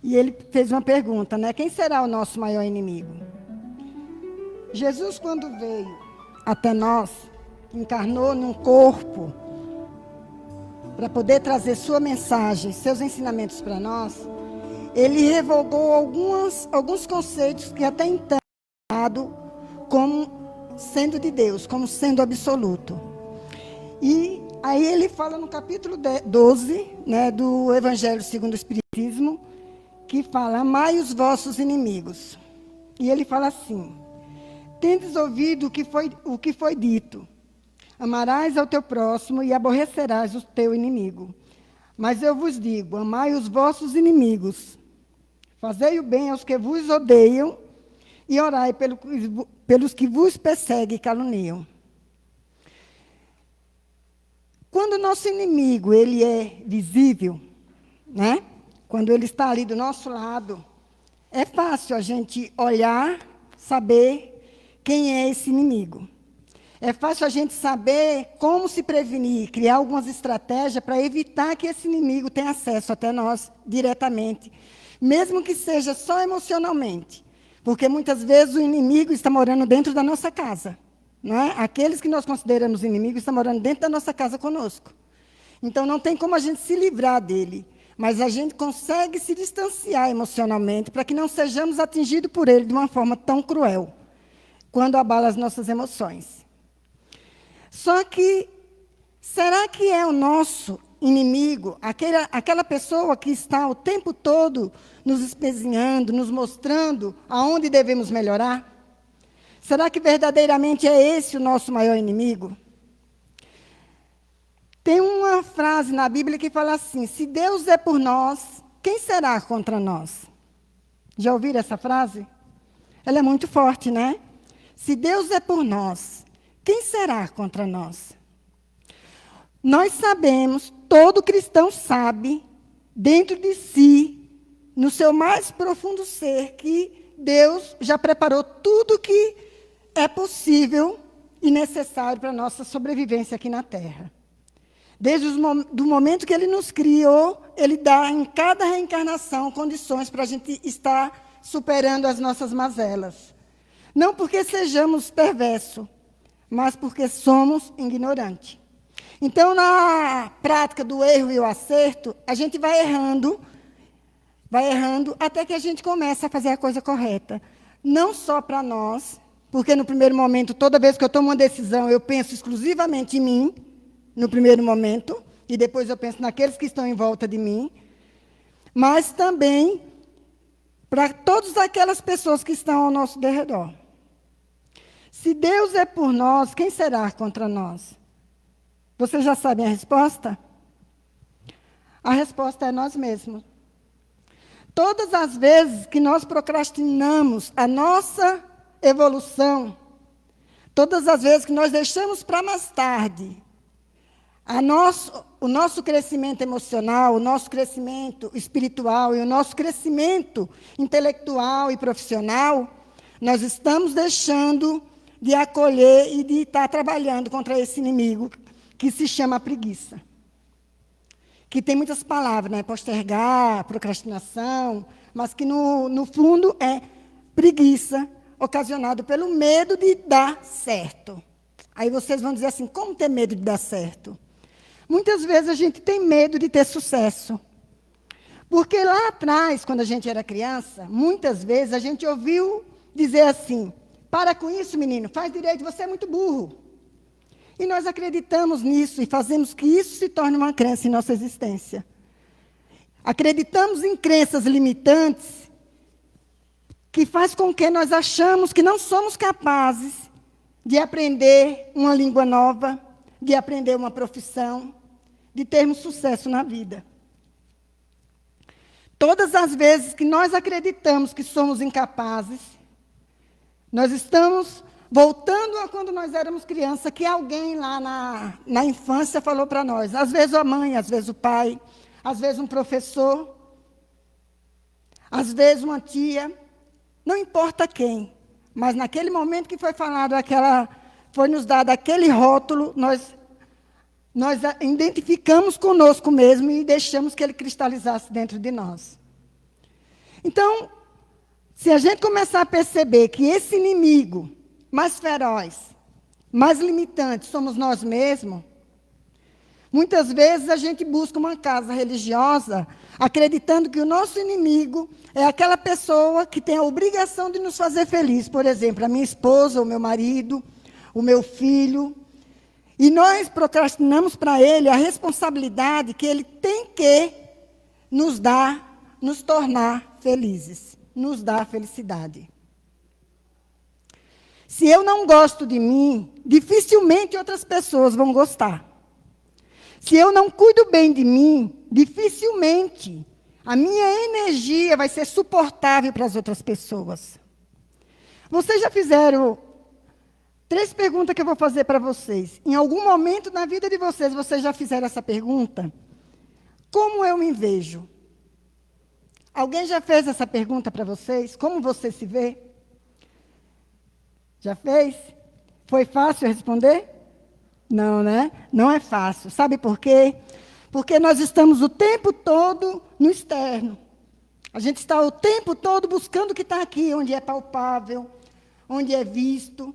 E ele fez uma pergunta, né? Quem será o nosso maior inimigo? Jesus, quando veio até nós, encarnou num corpo para poder trazer sua mensagem, seus ensinamentos para nós, ele revogou alguns conceitos que até então eram dados como sendo de Deus, como sendo absoluto. E aí ele fala no capítulo 12, né, do Evangelho segundo o Espiritismo, que fala, amai os vossos inimigos. E ele fala assim, tendes ouvido o que foi dito, amarás ao teu próximo e aborrecerás o teu inimigo. Mas eu vos digo, amai os vossos inimigos, fazei o bem aos que vos odeiam e orai pelos que vos perseguem e caluniam. Quando o nosso inimigo ele é visível, né? Quando ele está ali do nosso lado, é fácil a gente olhar, saber quem é esse inimigo. É fácil a gente saber como se prevenir, criar algumas estratégias para evitar que esse inimigo tenha acesso até nós diretamente, mesmo que seja só emocionalmente. Porque muitas vezes o inimigo está morando dentro da nossa casa. Não é? Aqueles que nós consideramos inimigos estão morando dentro da nossa casa conosco. Então não tem como a gente se livrar dele. Mas a gente consegue se distanciar emocionalmente para que não sejamos atingidos por ele de uma forma tão cruel, quando abala as nossas emoções. Só que, será que é o nosso inimigo, aquela pessoa que está o tempo todo nos espezinhando, nos mostrando aonde devemos melhorar? Será que verdadeiramente é esse o nosso maior inimigo? Tem uma frase na Bíblia que fala assim, se Deus é por nós, quem será contra nós? Já ouviram essa frase? Ela é muito forte, né? Se Deus é por nós, quem será contra nós? Nós sabemos, todo cristão sabe, dentro de si, no seu mais profundo ser, que Deus já preparou tudo que é possível e necessário para a nossa sobrevivência aqui na Terra. Desde o momento que Ele nos criou, Ele dá em cada reencarnação condições para a gente estar superando as nossas mazelas. Não porque sejamos perversos, mas porque somos ignorantes. Então, na prática do erro e o acerto, a gente vai errando até que a gente começa a fazer a coisa correta. Não só para nós, porque no primeiro momento, toda vez que eu tomo uma decisão, eu penso exclusivamente em mim, no primeiro momento, e depois eu penso naqueles que estão em volta de mim, mas também para todas aquelas pessoas que estão ao nosso derredor. Se Deus é por nós, quem será contra nós? Vocês já sabem a resposta? A resposta é nós mesmos. Todas as vezes que nós procrastinamos a nossa evolução, todas as vezes que nós deixamos para mais tarde o nosso crescimento emocional, o nosso crescimento espiritual e o nosso crescimento intelectual e profissional, nós estamos deixando de acolher e de estar trabalhando contra esse inimigo que se chama preguiça. Que tem muitas palavras, né? Postergar, procrastinação, mas que no fundo é preguiça ocasionada pelo medo de dar certo. Aí vocês vão dizer assim, como ter medo de dar certo? Muitas vezes a gente tem medo de ter sucesso. Porque lá atrás, quando a gente era criança, muitas vezes a gente ouviu dizer assim, para com isso, menino, faz direito, você é muito burro. E nós acreditamos nisso e fazemos que isso se torne uma crença em nossa existência. Acreditamos em crenças limitantes que faz com que nós achamos que não somos capazes de aprender uma língua nova, de aprender uma profissão, de termos sucesso na vida. Todas as vezes que nós acreditamos que somos incapazes, nós estamos voltando a quando nós éramos crianças, que alguém lá na infância falou para nós. Às vezes a mãe, às vezes o pai, às vezes um professor, às vezes uma tia, não importa quem. Mas naquele momento que foi falado foi nos dado aquele rótulo, nós identificamos conosco mesmo e deixamos que ele cristalizasse dentro de nós. Então, se a gente começar a perceber que esse inimigo mais feroz, mais limitante, somos nós mesmos, muitas vezes a gente busca uma casa religiosa acreditando que o nosso inimigo é aquela pessoa que tem a obrigação de nos fazer felizes. Por exemplo, a minha esposa, o meu marido, o meu filho. E nós procrastinamos para ele a responsabilidade que ele tem que nos dar, nos tornar felizes, nos dar felicidade. Se eu não gosto de mim, dificilmente outras pessoas vão gostar. Se eu não cuido bem de mim, dificilmente a minha energia vai ser suportável para as outras pessoas. Vocês já fizeram 3 perguntas que eu vou fazer para vocês. Em algum momento na vida de vocês, vocês já fizeram essa pergunta? Como eu me vejo? Alguém já fez essa pergunta para vocês? Como você se vê? Já fez? Foi fácil responder? Não, né? Não é fácil. Sabe por quê? Porque nós estamos o tempo todo no externo. A gente está o tempo todo buscando o que está aqui, onde é palpável, onde é visto,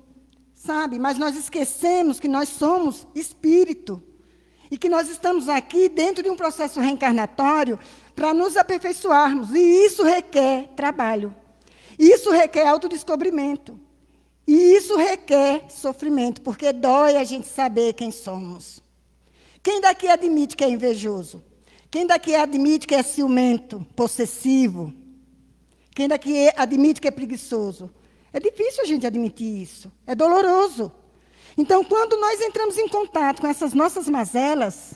sabe? Mas nós esquecemos que nós somos espírito e que nós estamos aqui dentro de um processo reencarnatório para nos aperfeiçoarmos. E isso requer trabalho. Isso requer autodescobrimento. E isso requer sofrimento, porque dói a gente saber quem somos. Quem daqui admite que é invejoso? Quem daqui admite que é ciumento, possessivo? Quem daqui admite que é preguiçoso? É difícil a gente admitir isso. É doloroso. Então, quando nós entramos em contato com essas nossas mazelas,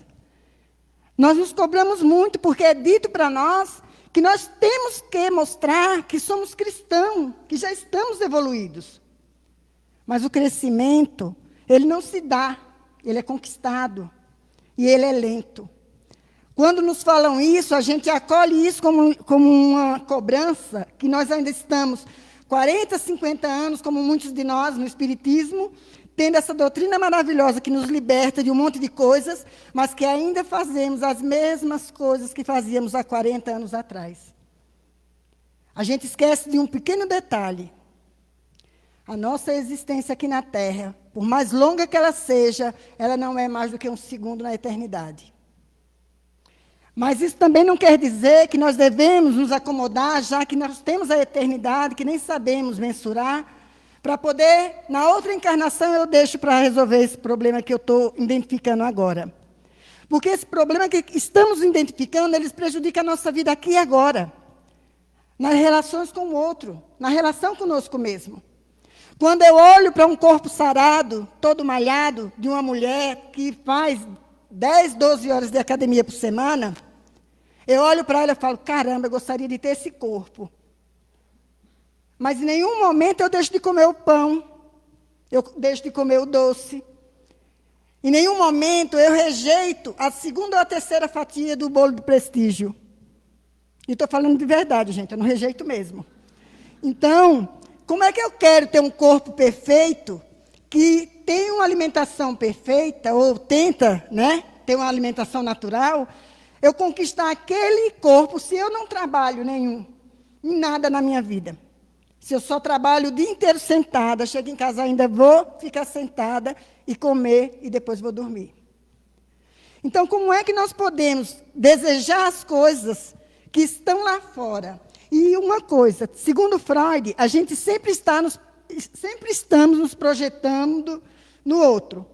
nós nos cobramos muito, porque é dito para nós que nós temos que mostrar que somos cristãos, que já estamos evoluídos. Mas o crescimento, ele não se dá, ele é conquistado. E ele é lento. Quando nos falam isso, a gente acolhe isso como uma cobrança, que nós ainda estamos 40, 50 anos, como muitos de nós no Espiritismo, tendo essa doutrina maravilhosa que nos liberta de um monte de coisas, mas que ainda fazemos as mesmas coisas que fazíamos há 40 anos atrás. A gente esquece de um pequeno detalhe. A nossa existência aqui na Terra, por mais longa que ela seja, ela não é mais do que um segundo na eternidade. Mas isso também não quer dizer que nós devemos nos acomodar, já que nós temos a eternidade, que nem sabemos mensurar, para poder, na outra encarnação, eu deixo para resolver esse problema que eu estou identificando agora. Porque esse problema que estamos identificando, eles prejudicam a nossa vida aqui e agora. Nas relações com o outro, na relação conosco mesmo. Quando eu olho para um corpo sarado, todo malhado, de uma mulher que faz 10, 12 horas de academia por semana, eu olho para ela e falo, caramba, eu gostaria de ter esse corpo. Mas em nenhum momento eu deixo de comer o pão, eu deixo de comer o doce. Em nenhum momento eu rejeito a 2ª ou a 3ª fatia do bolo do prestígio. E estou falando de verdade, gente, eu não rejeito mesmo. Então, como é que eu quero ter um corpo perfeito, que tem uma alimentação perfeita, ou tenta, né, ter uma alimentação natural, eu conquistar aquele corpo se eu não trabalho em nada na minha vida? Se eu só trabalho o dia inteiro sentada, chego em casa ainda vou ficar sentada e comer e depois vou dormir. Então, como é que nós podemos desejar as coisas que estão lá fora? E uma coisa, segundo Freud, a gente sempre estamos nos projetando no outro.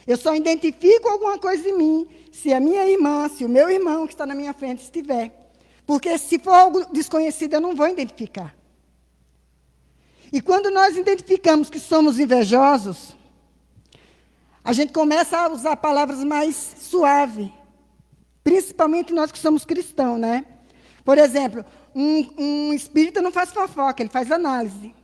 Eu só identifico alguma coisa em mim se a minha irmã, se o meu irmão que está na minha frente estiver. Porque se for algo desconhecido, eu não vou identificar. E quando nós identificamos que somos invejosos, a gente começa a usar palavras mais suaves. Principalmente nós que somos cristãos, né? Por exemplo, um espírita não faz fofoca, ele faz análise.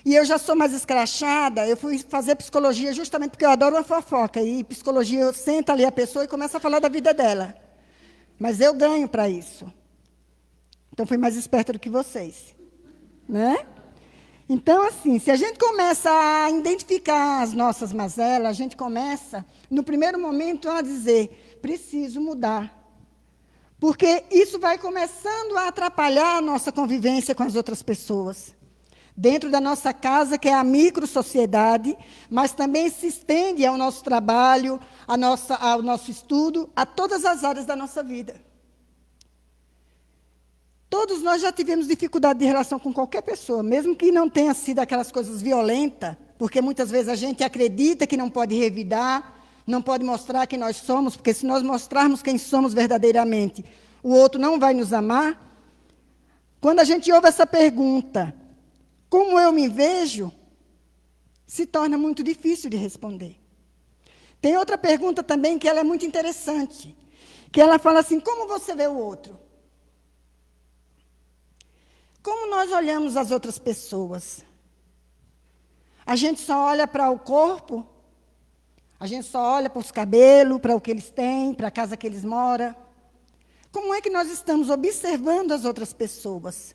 E eu já sou mais escrachada, eu fui fazer psicologia justamente porque eu adoro uma fofoca. E psicologia, eu sento ali a pessoa e começo a falar da vida dela. Mas eu ganho para isso. Então, fui mais esperta do que vocês. Né? Então, assim, se a gente começa a identificar as nossas mazelas, a gente começa, no primeiro momento, a dizer, preciso mudar. Porque isso vai começando a atrapalhar a nossa convivência com as outras pessoas. Dentro da nossa casa, que é a microsociedade, mas também se estende ao nosso trabalho, ao nosso estudo, a todas as áreas da nossa vida. Todos nós já tivemos dificuldade de relação com qualquer pessoa, mesmo que não tenha sido aquelas coisas violentas, porque muitas vezes a gente acredita que não pode revidar, não pode mostrar quem nós somos, porque se nós mostrarmos quem somos verdadeiramente, o outro não vai nos amar. Quando a gente ouve essa pergunta, como eu me vejo, se torna muito difícil de responder. Tem outra pergunta também que ela é muito interessante, que ela fala assim, como você vê o outro? Como nós olhamos as outras pessoas? A gente só olha para o corpo? A gente só olha para os cabelos, para o que eles têm, para a casa que eles moram? Como é que nós estamos observando as outras pessoas?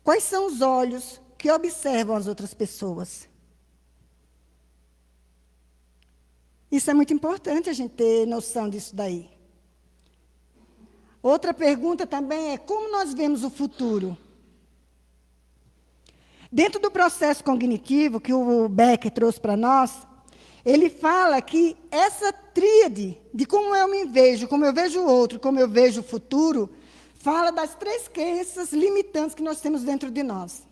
Quais são os olhos que observam as outras pessoas? Isso é muito importante a gente ter noção disso daí. Outra pergunta também é como nós vemos o futuro? Dentro do processo cognitivo que o Becker trouxe para nós, ele fala que essa tríade de como eu me vejo, como eu vejo o outro, como eu vejo o futuro, fala das 3 crenças limitantes que nós temos dentro de nós.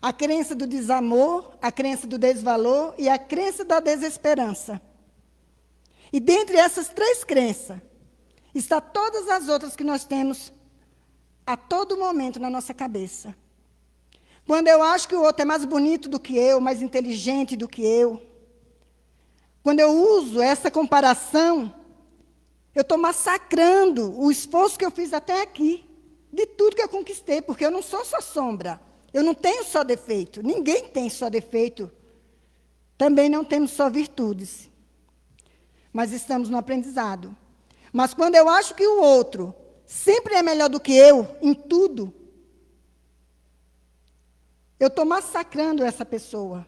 A crença do desamor, a crença do desvalor e a crença da desesperança. E dentre essas 3 crenças, está todas as outras que nós temos a todo momento na nossa cabeça. Quando eu acho que o outro é mais bonito do que eu, mais inteligente do que eu, quando eu uso essa comparação, eu estou massacrando o esforço que eu fiz até aqui, de tudo que eu conquistei, porque eu não sou só sombra, eu não tenho só defeito, ninguém tem só defeito, também não temos só virtudes, mas estamos no aprendizado. Mas quando eu acho que o outro sempre é melhor do que eu em tudo, eu estou massacrando essa pessoa,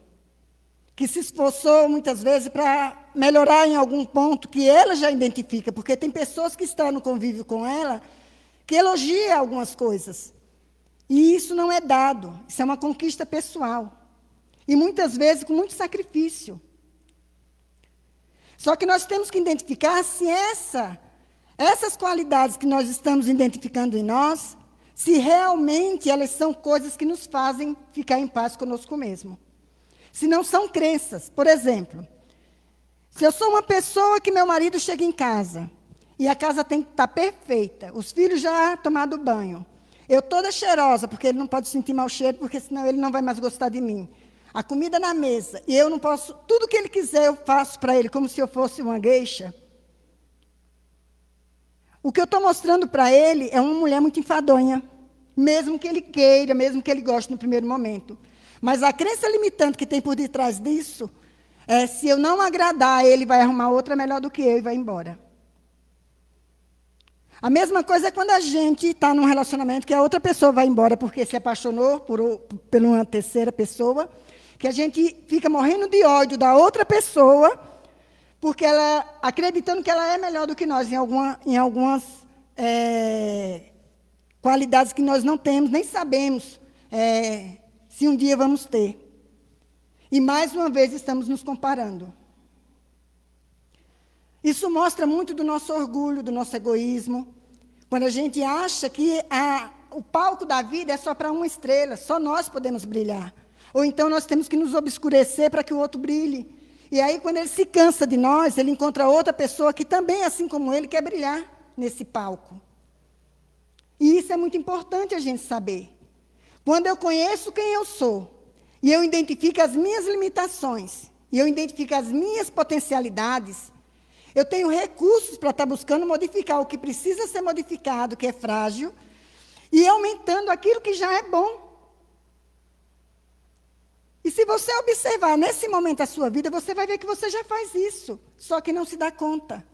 que se esforçou muitas vezes para melhorar em algum ponto que ela já identifica, porque tem pessoas que estão no convívio com ela que elogiam algumas coisas. E isso não é dado, isso é uma conquista pessoal. E muitas vezes com muito sacrifício. Só que nós temos que identificar se essas qualidades que nós estamos identificando em nós, se realmente elas são coisas que nos fazem ficar em paz conosco mesmo. Se não são crenças. Por exemplo, se eu sou uma pessoa que meu marido chega em casa, e a casa tem que estar perfeita, os filhos já tomaram banho, eu toda cheirosa, porque ele não pode sentir mau cheiro, porque senão ele não vai mais gostar de mim. A comida na mesa, e eu não posso, tudo que ele quiser eu faço para ele, como se eu fosse uma geisha. O que eu estou mostrando para ele é uma mulher muito enfadonha, mesmo que ele queira, mesmo que ele goste no primeiro momento. Mas a crença limitante que tem por detrás disso é se eu não agradar, ele vai arrumar outra melhor do que eu e vai embora. A mesma coisa é quando a gente está num relacionamento que a outra pessoa vai embora porque se apaixonou por uma terceira pessoa, que a gente fica morrendo de ódio da outra pessoa, porque ela, acreditando que ela é melhor do que nós em algumas qualidades que nós não temos, nem sabemos se um dia vamos ter. E mais uma vez estamos nos comparando. Isso mostra muito do nosso orgulho, do nosso egoísmo, quando a gente acha que o palco da vida é só para uma estrela, só nós podemos brilhar. Ou então nós temos que nos obscurecer para que o outro brilhe. E aí, quando ele se cansa de nós, ele encontra outra pessoa que também, assim como ele, quer brilhar nesse palco. E isso é muito importante a gente saber. Quando eu conheço quem eu sou, e eu identifico as minhas limitações, e eu identifico as minhas potencialidades, eu tenho recursos para estar buscando modificar o que precisa ser modificado, que é frágil, e aumentando aquilo que já é bom. E se você observar nesse momento da sua vida, você vai ver que você já faz isso, só que não se dá conta.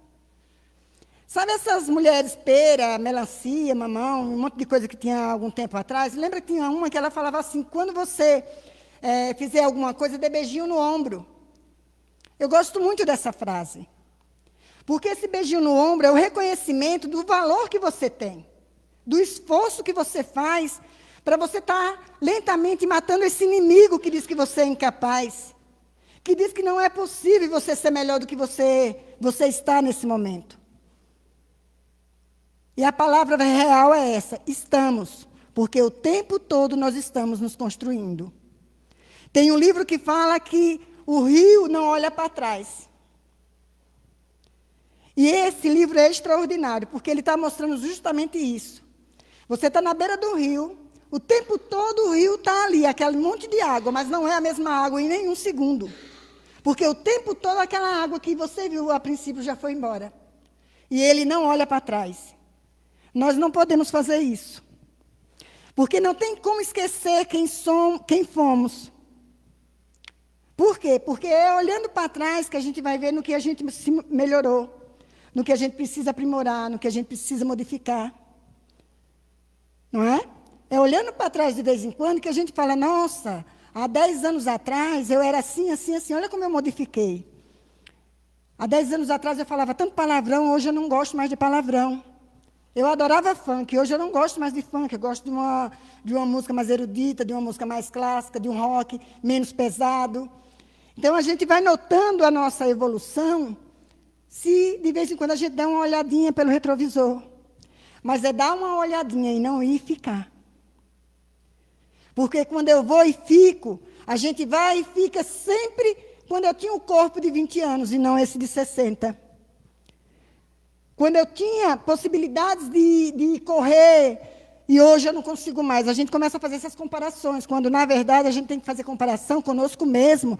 Sabe essas mulheres pera, melancia, mamão, um monte de coisa que tinha há algum tempo atrás? Lembra que tinha uma que ela falava assim, quando você fizer alguma coisa, dê beijinho no ombro. Eu gosto muito dessa frase. Porque esse beijinho no ombro é o reconhecimento do valor que você tem, do esforço que você faz para você estar lentamente matando esse inimigo que diz que você é incapaz, que diz que não é possível você ser melhor do que você está nesse momento. E a palavra real é essa: estamos, porque o tempo todo nós estamos nos construindo. Tem um livro que fala que o rio não olha para trás. E esse livro é extraordinário, porque ele está mostrando justamente isso. Você está na beira do rio, o tempo todo o rio está ali, aquele monte de água, mas não é a mesma água em nenhum segundo. Porque o tempo todo aquela água que você viu a princípio já foi embora. E ele não olha para trás. Nós não podemos fazer isso. Porque não tem como esquecer quem fomos. Por quê? Porque é olhando para trás que a gente vai ver no que a gente se melhorou, no que a gente precisa aprimorar, no que a gente precisa modificar. Não é? É olhando para trás de vez em quando que a gente fala: nossa, há 10 anos atrás eu era assim, assim, assim, olha como eu modifiquei. Há 10 anos atrás eu falava tanto palavrão, hoje eu não gosto mais de palavrão. Eu adorava funk, hoje eu não gosto mais de funk, eu gosto de uma música mais erudita, de uma música mais clássica, de um rock menos pesado. Então, a gente vai notando a nossa evolução se, de vez em quando, a gente dá uma olhadinha pelo retrovisor. Mas é dar uma olhadinha e não ir e ficar. Porque quando eu vou e fico, a gente vai e fica sempre quando eu tinha o corpo de 20 anos e não esse de 60. Quando eu tinha possibilidades de correr e hoje eu não consigo mais. A gente começa a fazer essas comparações, quando, na verdade, a gente tem que fazer comparação conosco mesmo.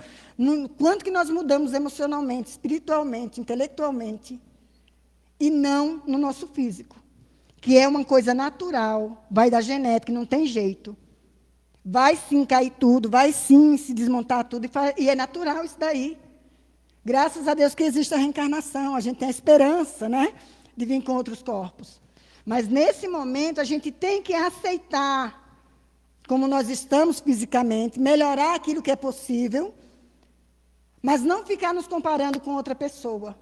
Quanto que nós mudamos emocionalmente, espiritualmente, intelectualmente, e não no nosso físico, que é uma coisa natural, vai da genética, não tem jeito. Vai sim cair tudo, vai sim se desmontar tudo, e é natural isso daí. Graças a Deus que existe a reencarnação, a gente tem a esperança, né, de vir com outros corpos. Mas, nesse momento, a gente tem que aceitar como nós estamos fisicamente, melhorar aquilo que é possível, mas não ficar nos comparando com outra pessoa.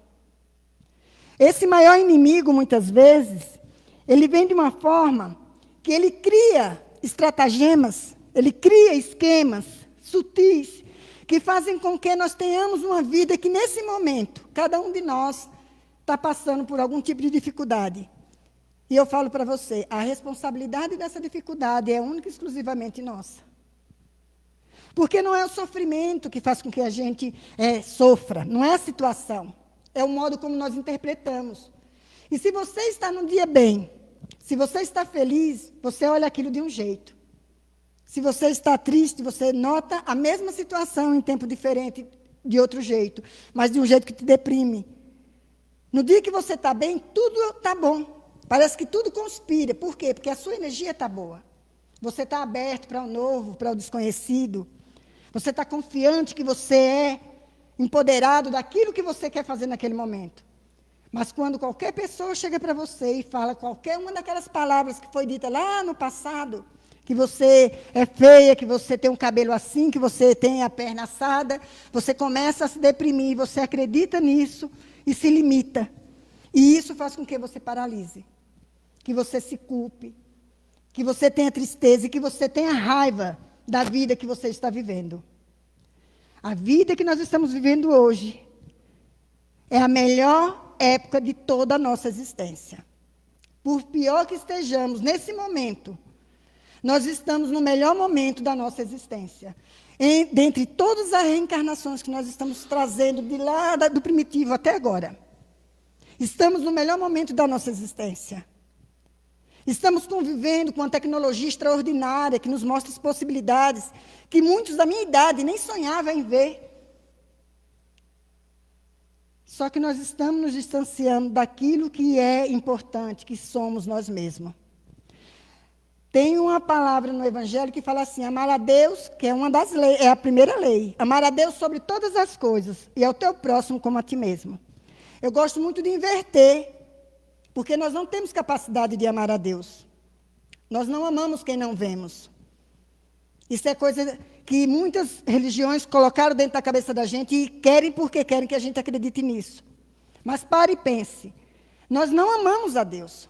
Esse maior inimigo, muitas vezes, ele vem de uma forma que ele cria estratagemas, ele cria esquemas sutis, que fazem com que nós tenhamos uma vida que, nesse momento, cada um de nós está passando por algum tipo de dificuldade. E eu falo para você, a responsabilidade dessa dificuldade é única e exclusivamente nossa. Porque não é o sofrimento que faz com que a gente sofra, não é a situação, é o modo como nós interpretamos. E se você está num dia bem, se você está feliz, você olha aquilo de um jeito. Se você está triste, você nota a mesma situação em tempo diferente, de outro jeito, mas de um jeito que te deprime. No dia que você está bem, tudo está bom. Parece que tudo conspira. Por quê? Porque a sua energia está boa. Você está aberto para o novo, para o desconhecido. Você está confiante que você é empoderado daquilo que você quer fazer naquele momento. Mas quando qualquer pessoa chega para você e fala qualquer uma daquelas palavras que foi dita lá no passado, que você é feia, que você tem um cabelo assim, que você tem a perna assada, você começa a se deprimir, você acredita nisso e se limita. E isso faz com que você paralise, que você se culpe, que você tenha tristeza e que você tenha raiva da vida que você está vivendo. A vida que nós estamos vivendo hoje é a melhor época de toda a nossa existência. Por pior que estejamos nesse momento, nós estamos no melhor momento da nossa existência. Dentre todas as reencarnações que nós estamos trazendo de lá do primitivo até agora, estamos no melhor momento da nossa existência. Estamos convivendo com uma tecnologia extraordinária que nos mostra as possibilidades que muitos da minha idade nem sonhavam em ver. Só que nós estamos nos distanciando daquilo que é importante, que somos nós mesmos. Tem uma palavra no Evangelho que fala assim: amar a Deus, que é uma das leis, é a primeira lei. Amar a Deus sobre todas as coisas e ao teu próximo como a ti mesmo. Eu gosto muito de inverter, porque nós não temos capacidade de amar a Deus. Nós não amamos quem não vemos. Isso é coisa que muitas religiões colocaram dentro da cabeça da gente e querem porque querem que a gente acredite nisso. Mas pare e pense. Nós não amamos a Deus.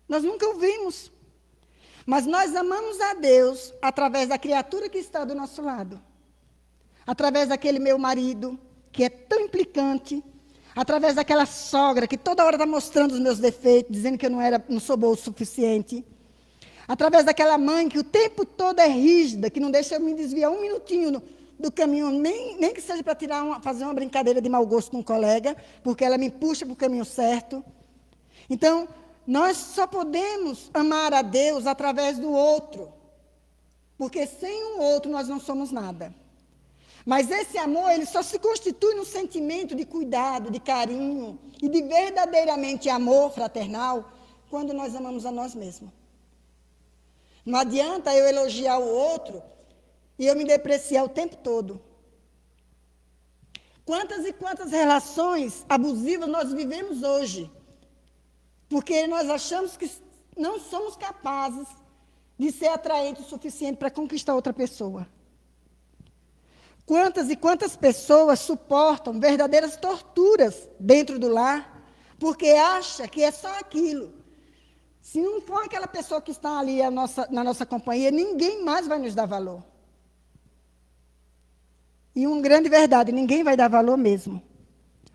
Nós nunca o vimos. Mas nós amamos a Deus através da criatura que está do nosso lado. Através daquele meu marido, que é tão implicante. Através daquela sogra que toda hora está mostrando os meus defeitos, dizendo que eu não sou boa o suficiente. Através daquela mãe que o tempo todo é rígida, que não deixa eu me desviar um minutinho do caminho, nem que seja para fazer uma brincadeira de mau gosto com um colega, porque ela me puxa para o caminho certo. Então, nós só podemos amar a Deus através do outro, porque sem o outro nós não somos nada. Mas esse amor, ele só se constitui num sentimento de cuidado, de carinho e de verdadeiramente amor fraternal quando nós amamos a nós mesmos. Não adianta eu elogiar o outro e eu me depreciar o tempo todo. Quantas e quantas relações abusivas nós vivemos hoje? Porque nós achamos que não somos capazes de ser atraentes o suficiente para conquistar outra pessoa. Quantas e quantas pessoas suportam verdadeiras torturas dentro do lar, porque acha que é só aquilo. Se não for aquela pessoa que está ali na nossa companhia, ninguém mais vai nos dar valor. E uma grande verdade, ninguém vai dar valor mesmo.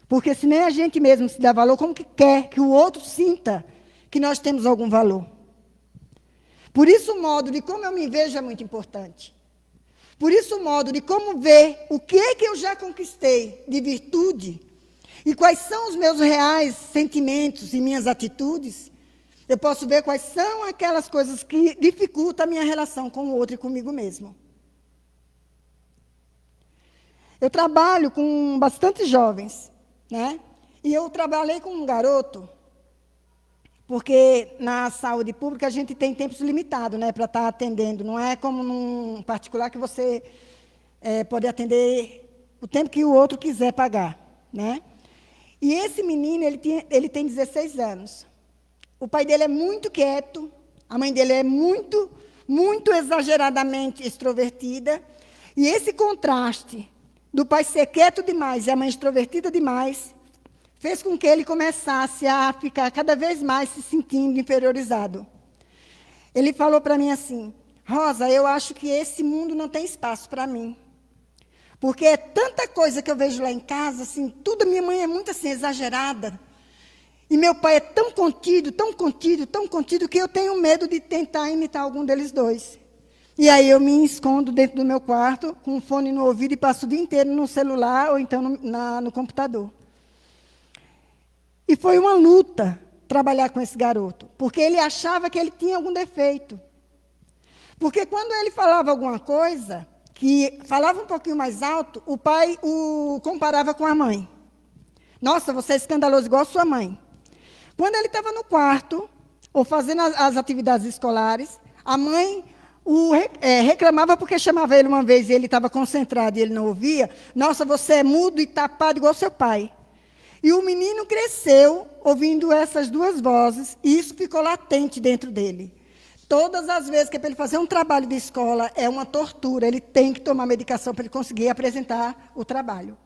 Porque se nem a gente mesmo se dá valor, como que quer que o outro sinta que nós temos algum valor? Por isso o modo de como eu me vejo é muito importante. Por isso o modo de como ver o que é que eu já conquistei de virtude e quais são os meus reais sentimentos e minhas atitudes, eu posso ver quais são aquelas coisas que dificultam a minha relação com o outro e comigo mesmo. Eu trabalho com bastante jovens, né? E eu trabalhei com um garoto, porque na saúde pública a gente tem tempos limitados, né, para estar atendendo. Não é como num particular que você pode atender o tempo que o outro quiser pagar, né? E esse menino, ele tem 16 anos. O pai dele é muito quieto, a mãe dele é muito, muito exageradamente extrovertida. E esse contraste do pai ser quieto demais e a mãe extrovertida demais fez com que ele começasse a ficar cada vez mais se sentindo inferiorizado. Ele falou para mim assim: Rosa, eu acho que esse mundo não tem espaço para mim. Porque é tanta coisa que eu vejo lá em casa, assim, tudo, minha mãe é muito assim, exagerada. E meu pai é tão contido, tão contido, tão contido, que eu tenho medo de tentar imitar algum deles dois. E aí eu me escondo dentro do meu quarto, com um fone no ouvido e passo o dia inteiro no celular ou então no computador. E foi uma luta trabalhar com esse garoto, porque ele achava que ele tinha algum defeito. Porque quando ele falava alguma coisa, que falava um pouquinho mais alto, o pai o comparava com a mãe. Nossa, você é escandaloso igual a sua mãe. Quando ele estava no quarto, ou fazendo as atividades escolares, a mãe reclamava porque chamava ele uma vez e ele estava concentrado e ele não ouvia. Nossa, você é mudo e tapado igual seu pai. E o menino cresceu ouvindo essas duas vozes e isso ficou latente dentro dele. Todas as vezes que é para ele fazer um trabalho de escola é uma tortura, ele tem que tomar medicação para ele conseguir apresentar o trabalho.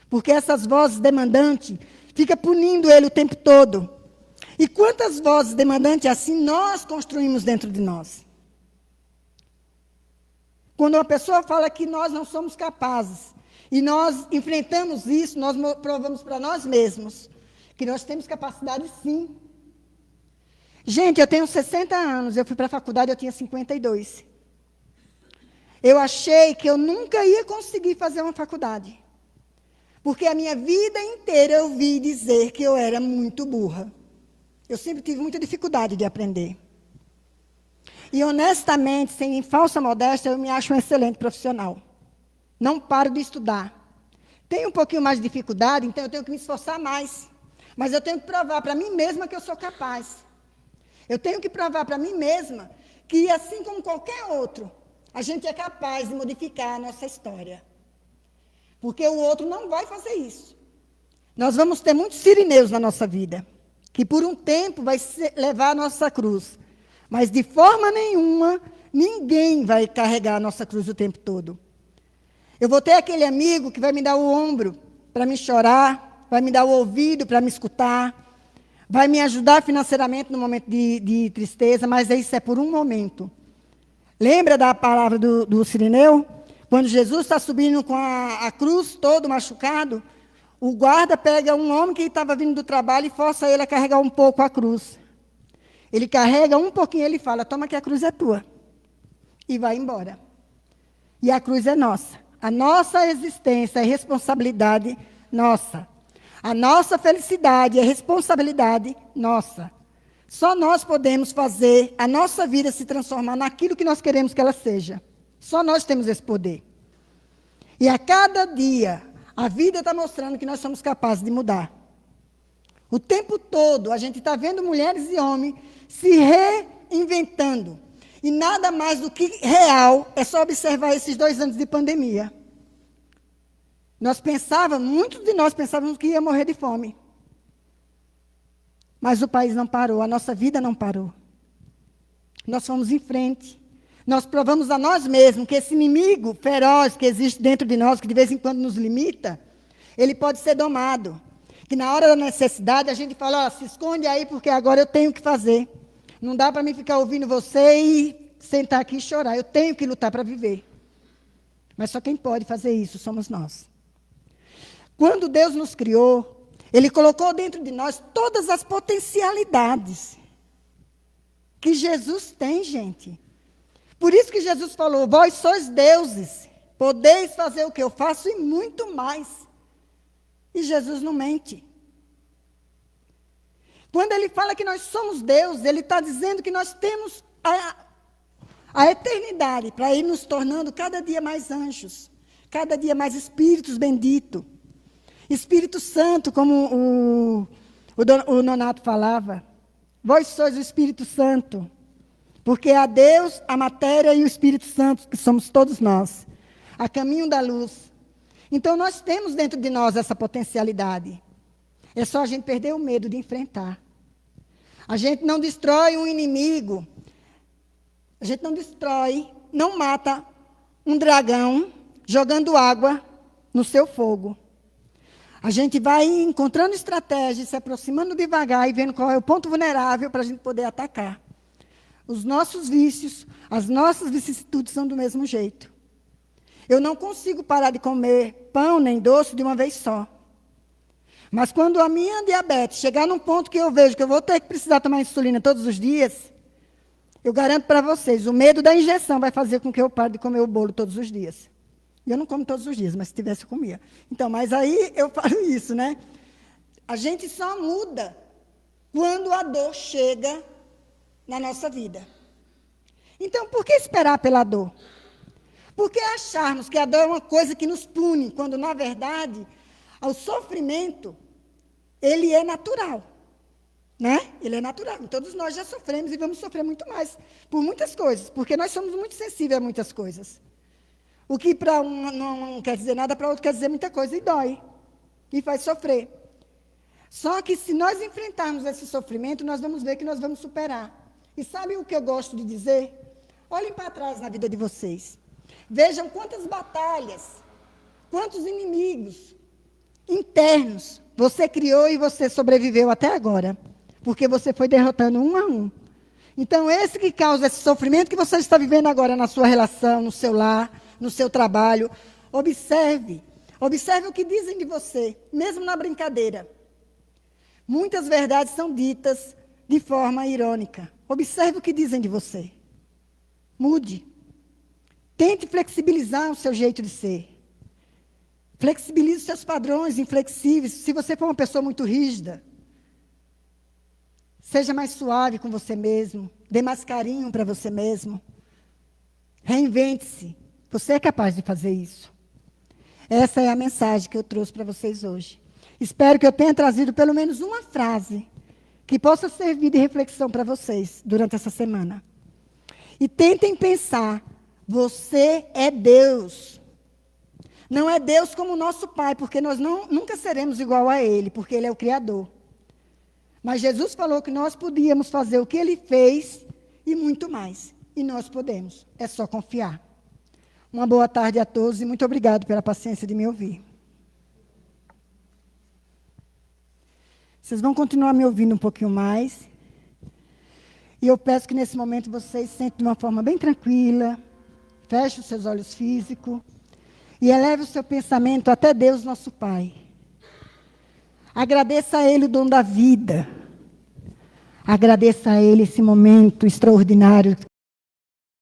Porque essas vozes demandantes ficam punindo ele o tempo todo. E quantas vozes demandantes assim nós construímos dentro de nós? Quando uma pessoa fala que nós não somos capazes, e nós enfrentamos isso, nós provamos para nós mesmos que nós temos capacidade sim. Gente, eu tenho 60 anos, eu fui para a faculdade, eu tinha 52. Eu achei que eu nunca ia conseguir fazer uma faculdade. Porque a minha vida inteira eu ouvi dizer que eu era muito burra. Eu sempre tive muita dificuldade de aprender. E, honestamente, sem falsa modéstia, eu me acho um excelente profissional. Não paro de estudar. Tenho um pouquinho mais de dificuldade, então eu tenho que me esforçar mais. Mas eu tenho que provar para mim mesma que eu sou capaz. Eu tenho que provar para mim mesma que, assim como qualquer outro, a gente é capaz de modificar a nossa história. Porque o outro não vai fazer isso. Nós vamos ter muitos sirineus na nossa vida, que por um tempo vai levar a nossa cruz. Mas, de forma nenhuma, ninguém vai carregar a nossa cruz o tempo todo. Eu vou ter aquele amigo que vai me dar o ombro para me chorar, vai me dar o ouvido para me escutar, vai me ajudar financeiramente no momento de tristeza, mas isso é por um momento. Lembra da palavra do Cirineu? Quando Jesus está subindo com a cruz todo machucado, o guarda pega um homem que estava vindo do trabalho e força ele a carregar um pouco a cruz. Ele carrega um pouquinho, ele fala, toma que a cruz é tua. E vai embora. E a cruz é nossa. A nossa existência é responsabilidade nossa. A nossa felicidade é responsabilidade nossa. Só nós podemos fazer a nossa vida se transformar naquilo que nós queremos que ela seja. Só nós temos esse poder. E a cada dia, a vida está mostrando que nós somos capazes de mudar. O tempo todo, a gente está vendo mulheres e homens se reinventando. E nada mais do que real, é só observar esses 2 anos de pandemia. Muitos de nós pensávamos que ia morrer de fome. Mas o país não parou, a nossa vida não parou. Nós fomos em frente. Nós provamos a nós mesmos que esse inimigo feroz que existe dentro de nós, que de vez em quando nos limita, ele pode ser domado. Que na hora da necessidade a gente fala, se esconde aí porque agora eu tenho que fazer. Não dá para mim ficar ouvindo você e sentar aqui e chorar. Eu tenho que lutar para viver. Mas só quem pode fazer isso somos nós. Quando Deus nos criou, Ele colocou dentro de nós todas as potencialidades que Jesus tem, gente. Por isso que Jesus falou, vós sois deuses, podeis fazer o que eu faço e muito mais. E Jesus não mente. Quando ele fala que nós somos Deus, ele está dizendo que nós temos a eternidade para ir nos tornando cada dia mais anjos, cada dia mais espíritos benditos. Espírito Santo, como o Nonato falava, vós sois o Espírito Santo, porque a Deus, a matéria e o Espírito Santo, que somos todos nós, a caminho da luz. Então, nós temos dentro de nós essa potencialidade. É só a gente perder o medo de enfrentar. A gente não destrói um inimigo, a gente não destrói, não mata um dragão jogando água no seu fogo. A gente vai encontrando estratégias, se aproximando devagar e vendo qual é o ponto vulnerável para a gente poder atacar. Os nossos vícios, as nossas vicissitudes são do mesmo jeito. Eu não consigo parar de comer pão nem doce de uma vez só. Mas quando a minha diabetes chegar num ponto que eu vejo que eu vou ter que precisar tomar insulina todos os dias, eu garanto para vocês, o medo da injeção vai fazer com que eu pare de comer o bolo todos os dias. E eu não como todos os dias, mas se tivesse, eu comia. Então, mas aí eu falo isso, né? A gente só muda quando a dor chega na nossa vida. Então, por que esperar pela dor? Por que acharmos que a dor é uma coisa que nos pune, quando, na verdade, o sofrimento, ele é natural. Né? Ele é natural. Todos nós já sofremos e vamos sofrer muito mais por muitas coisas, porque nós somos muito sensíveis a muitas coisas. O que para um não quer dizer nada, para outro quer dizer muita coisa e dói. E faz sofrer. Só que se nós enfrentarmos esse sofrimento, nós vamos ver que nós vamos superar. E sabe o que eu gosto de dizer? Olhem para trás na vida de vocês. Vejam quantas batalhas, quantos inimigos internos você criou e você sobreviveu até agora. Porque você foi derrotando um a um. Então, esse que causa esse sofrimento que você está vivendo agora na sua relação, no seu lar, no seu trabalho, observe. Observe o que dizem de você, mesmo na brincadeira. Muitas verdades são ditas de forma irônica. Observe o que dizem de você. Mude. Tente flexibilizar o seu jeito de ser. Flexibilize os seus padrões inflexíveis. Se você for uma pessoa muito rígida, seja mais suave com você mesmo. Dê mais carinho para você mesmo. Reinvente-se. Você é capaz de fazer isso. Essa é a mensagem que eu trouxe para vocês hoje. Espero que eu tenha trazido pelo menos uma frase que possa servir de reflexão para vocês durante essa semana. E tentem pensar, você é Deus. Não é Deus como nosso Pai, porque nós nunca seremos igual a Ele, porque Ele é o Criador. Mas Jesus falou que nós podíamos fazer o que Ele fez e muito mais. E nós podemos, é só confiar. Uma boa tarde a todos e muito obrigado pela paciência de me ouvir. Vocês vão continuar me ouvindo um pouquinho mais. E eu peço que nesse momento vocês sentem de uma forma bem tranquila. Feche os seus olhos físicos. E eleve o seu pensamento até Deus, nosso Pai. Agradeça a Ele o dom da vida. Agradeça a Ele esse momento extraordinário